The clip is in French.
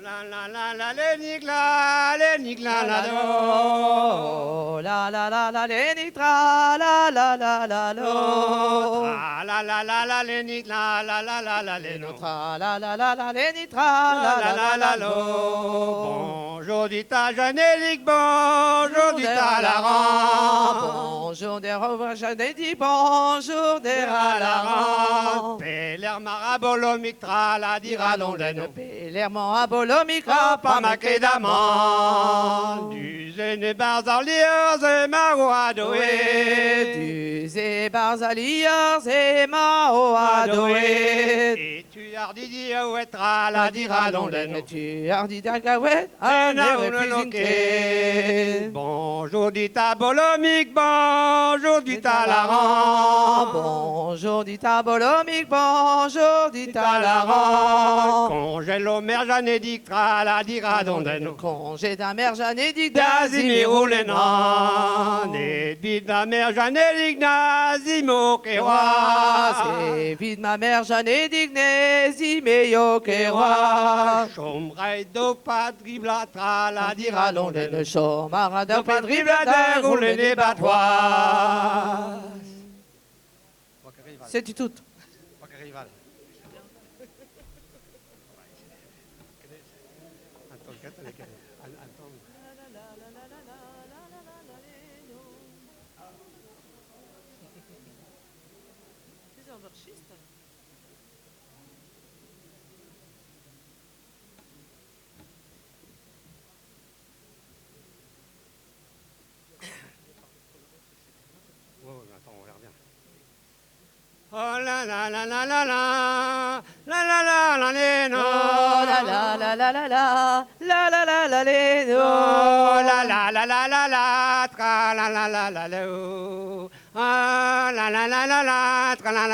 La la la la les nigla la do. La la la la les nitra la la la la lo. La la la la les nigla la la la la les no. Tra la la la la les nitra la la la la lo. Bonjour dit à Jeanne-Élique, bonjour dit à Laurent. Bonjour des revoirs, j'avais dit bonjour des ralaran. Péler marabolomique tra la dira l'ondeno. Pélerment abolomikra Pas ma kédaman. Du zéné barzaliers et marouadoé. Du zé barzaliers et maoadoé. Et tu hardi dire où être la dira l'ondeno. Tu hardi d'Alcaouet, un loquet. Bonjour dit à Bolomique, bonjour dit à Laurent. Bonjour dit à Bolomique, bonjour dit à Laurent. Congé l'omère Jeanne-Élique, la dira d'ondeno. Congé d'un mère Jeanne-Élique, D'Azimiro l'enan. Et vite ma mère Jeanne-Élique, Nazimo Kewa. C'est vite ma mère Jeanne-Élique, Néziméo Kewa. Chombraille do padribla, la dira l'ondeno. Le chômara de Padribla de rouler des battoirs. C'est du tout. Oh la la la la la la la la la la la no. La la la la la la la la la la la no. La la la la la la tra la la la la la. Ah la la la la la tra la la.